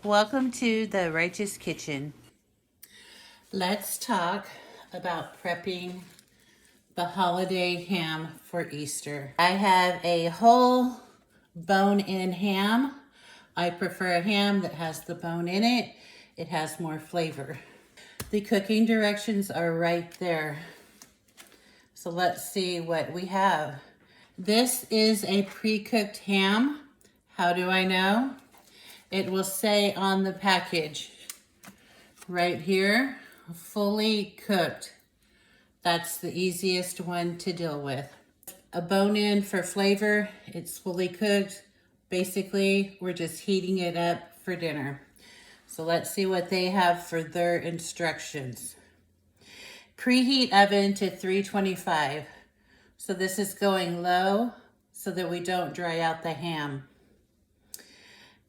Welcome to the Righteous Kitchen. Let's talk about prepping the holiday ham for Easter. I have a whole bone-in ham. I prefer a ham that has the bone in it. It has more flavor. The cooking directions are right there. So let's see what we have. This is a pre-cooked ham. How do I know? It will say on the package right here, fully cooked. That's the easiest one to deal with. A bone-in for flavor, it's fully cooked. Basically, we're just heating it up for dinner. So let's see what they have for their instructions. Preheat oven to 325. So this is going low so that we don't dry out the ham.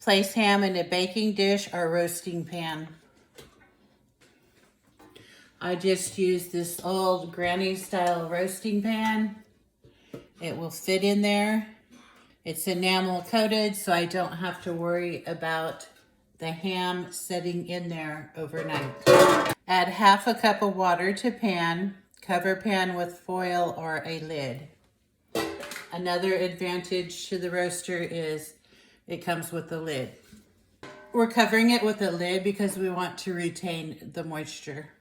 Place ham in a baking dish or roasting pan. I just used this old granny style roasting pan. It will fit in there. It's enamel coated, so I don't have to worry about the ham sitting in there overnight. Add half a cup of water to pan. Cover pan with foil or a lid. Another advantage to the roaster is it comes with a lid. We're covering it with a lid because we want to retain the moisture.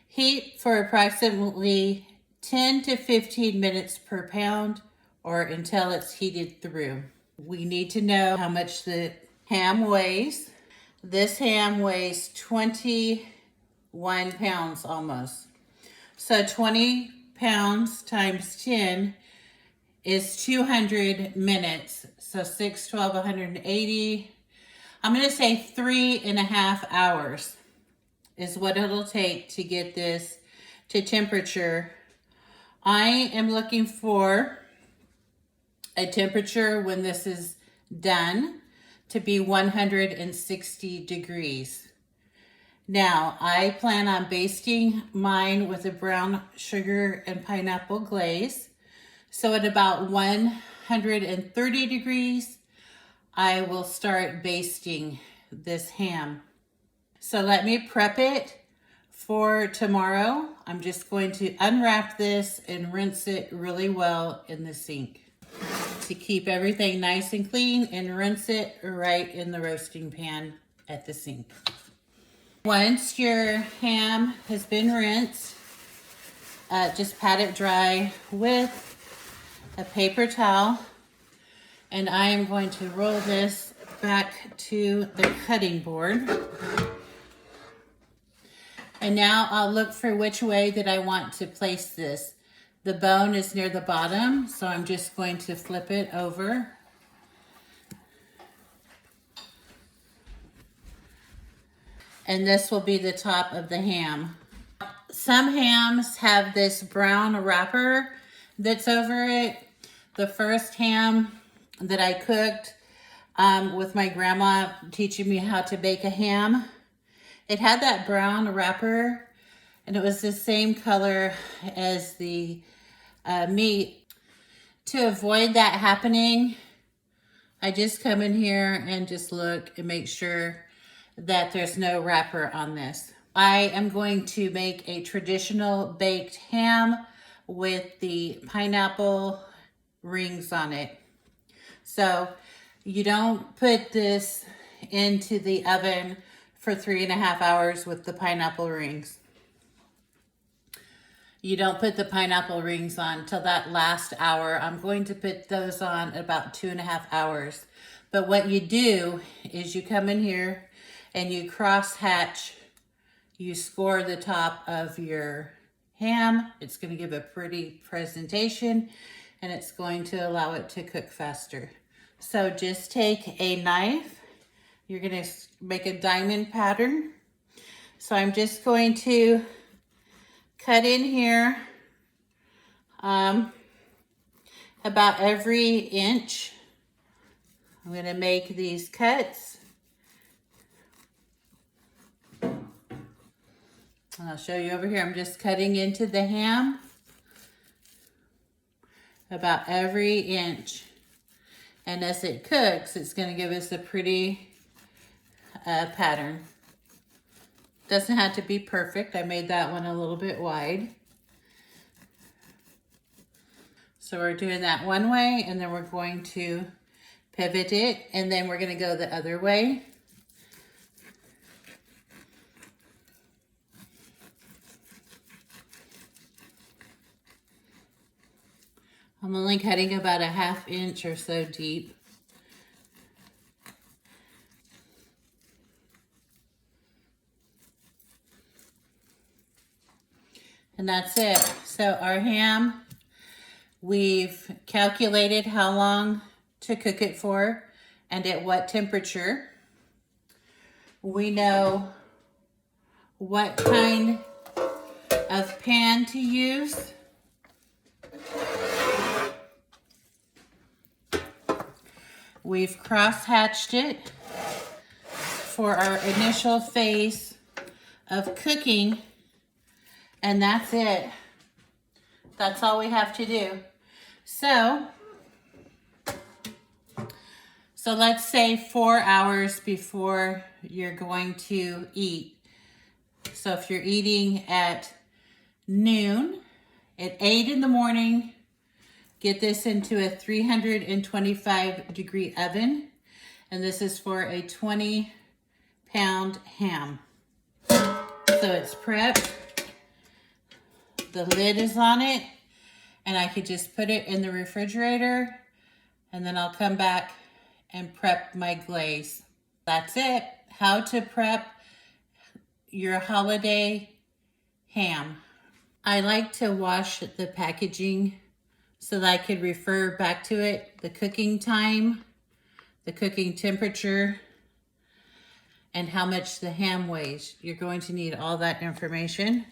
Heat for approximately 10 to 15 minutes per pound or until it's heated through. We need to know how much the ham weighs. This ham weighs 21 pounds almost. So 20 pounds times 10 is 200 minutes. So 6, 12, 180. I'm going to say 3.5 hours is what it'll take to get this to temperature. I am looking for a temperature when this is done to be 160 degrees. Now, I plan on basting mine with a brown sugar and pineapple glaze. So at about 130 degrees, I will start basting this ham. So let me prep it for tomorrow. I'm just going to unwrap this and rinse it really well in the sink to keep everything nice and clean, and rinse it right in the roasting pan at the sink. Once your ham has been rinsed, just pat it dry with a paper towel, and I am going to roll this back to the cutting board. And now I'll look for which way that I want to place this. The bone is near the bottom, so I'm just going to flip it over. And this will be the top of the ham. Some hams have this brown wrapper that's over it. The first ham that I cooked with my grandma teaching me how to bake a ham, it had that brown wrapper, and it was the same color as the meat. To avoid that happening, I just come in here and just look and make sure that there's no wrapper on this. I am going to make a traditional baked ham with the pineapple rings on it. So you don't put this into the oven for 3.5 hours with the pineapple rings. You don't put the pineapple rings on till that last hour. I'm going to put those on about 2.5 hours. But what you do is you come in here and you cross hatch, you score the top of your ham. It's going to give a pretty presentation, and it's going to allow it to cook faster. So just take a knife. You're going to make a diamond pattern. So I'm just going to cut in here about every inch. I'm going to make these cuts. And I'll show you over here. I'm just cutting into the ham about every inch. And as it cooks, it's going to give us a pretty pattern. Doesn't have to be perfect. I made that one a little bit wide. So we're doing that one way, and then we're going to pivot it, and then we're going to go the other way. I'm only cutting about a 1/2 inch or so deep. And that's it. So our ham, we've calculated how long to cook it for and at what temperature. We know what kind of pan to use. We've cross-hatched it for our initial phase of cooking, and that's it. That's all we have to do. So let's say 4 hours before you're going to eat. So if you're eating at noon, at 8 in the morning, get this into a 325-degree oven. And this is for a 20-pound ham. So it's prepped. The lid is on it. And I could just put it in the refrigerator. And then I'll come back and prep my glaze. That's it. How to prep your holiday ham. I like to wash the packaging so that I could refer back to it, the cooking time, the cooking temperature, and how much the ham weighs. You're going to need all that information.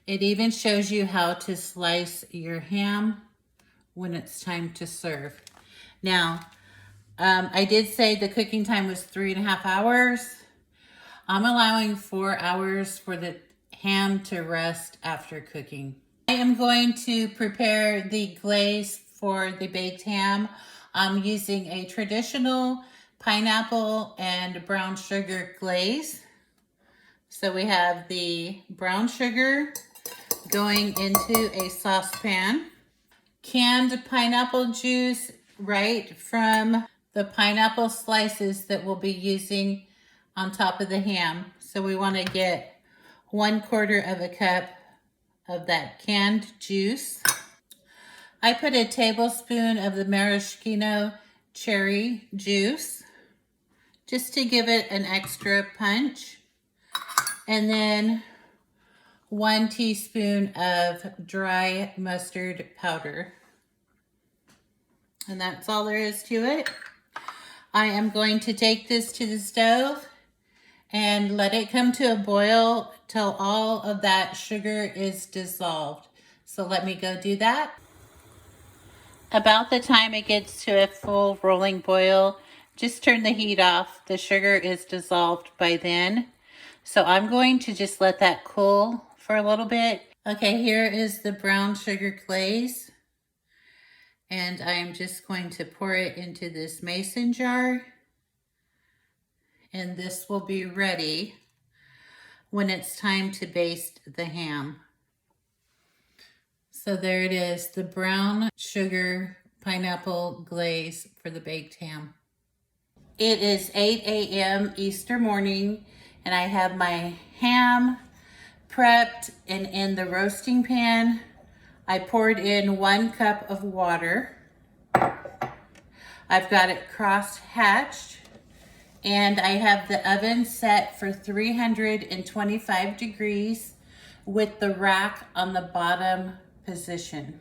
It even shows you how to slice your ham when it's time to serve. Now, I did say the cooking time was 3.5 hours. I'm allowing 4 hours for the ham to rest after cooking. I am going to prepare the glaze for the baked ham. I'm using a traditional pineapple and brown sugar glaze. So we have the brown sugar going into a saucepan. Canned pineapple juice right from the pineapple slices that we'll be using on top of the ham. So we want to get 1/4 cup of that canned juice. I put a tablespoon of the maraschino cherry juice just to give it an extra punch. And then 1 teaspoon of dry mustard powder. And that's all there is to it. I am going to take this to the stove and let it come to a boil till all of that sugar is dissolved. So let me go do that. About the time it gets to a full rolling boil, just turn the heat off. The sugar is dissolved by then. So I'm going to just let that cool for a little bit. Okay, here is the brown sugar glaze. And I'm just going to pour it into this mason jar. And this will be ready when it's time to baste the ham. So there it is, the brown sugar pineapple glaze for the baked ham. It is 8 a.m. Easter morning, and I have my ham prepped and in the roasting pan. I poured in 1 cup of water. I've got it cross-hatched, and I have the oven set for 325 degrees with the rack on the bottom position.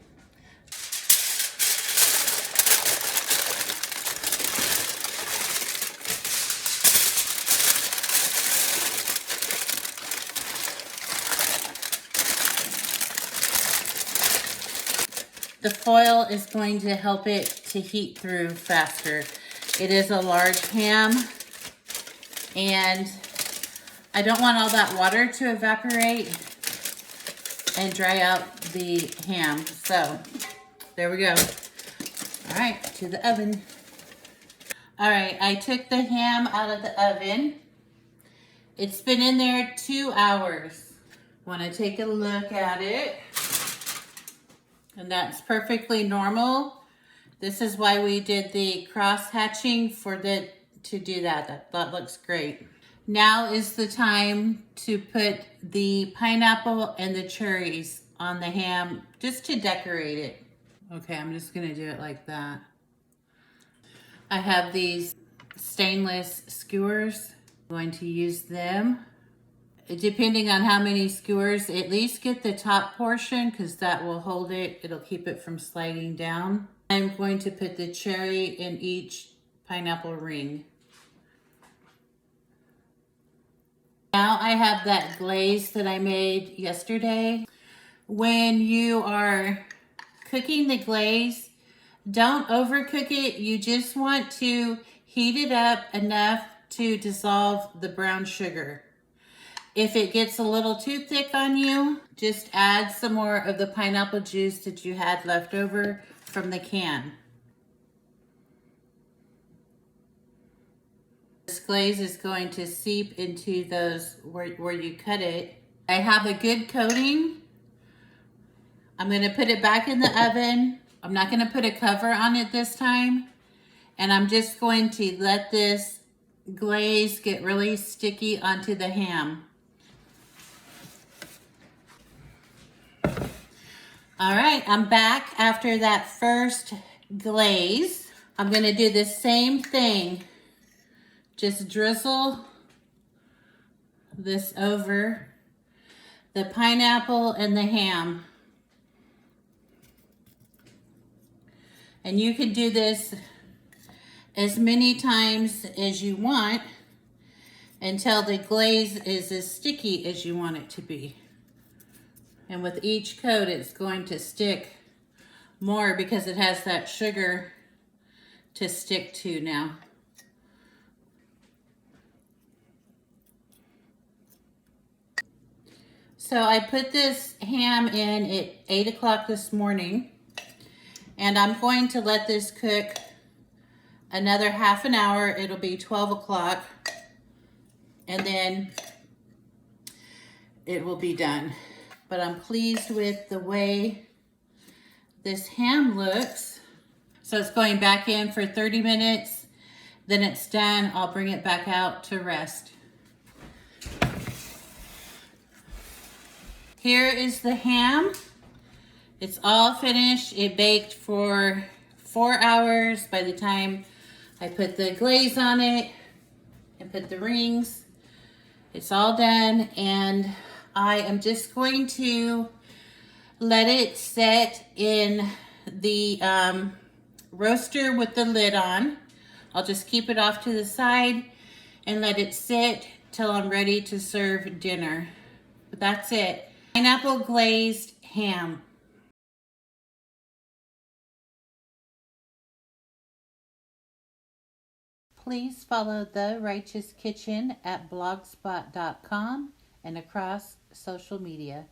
The foil is going to help it to heat through faster. It is a large ham, and I don't want all that water to evaporate and dry out the ham. So there we go. All right, to the oven. All right, I took the ham out of the oven, It's been in there 2 hours. Want to take a look at it. And that's perfectly normal. This is why we did the cross hatching to do that. That looks great. Now is the time to put the pineapple and the cherries on the ham just to decorate it. Okay, I'm just gonna do it like that. I have these stainless skewers. I'm going to use them. Depending on how many skewers, at least get the top portion because that will hold it. It'll keep it from sliding down. I'm going to put the cherry in each pineapple ring. Now I have that glaze that I made yesterday. When you are cooking the glaze, don't overcook it. You just want to heat it up enough to dissolve the brown sugar. If it gets a little too thick on you, just add some more of the pineapple juice that you had left over from the can. This glaze is going to seep into those where you cut it. I have a good coating. I'm going to put it back in the oven. I'm not going to put a cover on it this time. And I'm just going to let this glaze get really sticky onto the ham. All right, I'm back after that first glaze. I'm going to do the same thing. Just drizzle this over the pineapple and the ham. And you can do this as many times as you want until the glaze is as sticky as you want it to be. And with each coat, it's going to stick more because it has that sugar to stick to now. So I put this ham in at 8 o'clock this morning, and I'm going to let this cook another half an hour. It'll be 12 o'clock, and then it will be done. But I'm pleased with the way this ham looks. So it's going back in for 30 minutes. Then it's done. I'll bring it back out to rest. Here is the ham. It's all finished. It baked for 4 hours by the time I put the glaze on it and put the rings. It's all done, and I am just going to let it set in the roaster with the lid on. I'll just keep it off to the side and let it sit till I'm ready to serve dinner. But that's it. Pineapple glazed ham. Please follow The Righteous Kitchen at blogspot.com and across social media.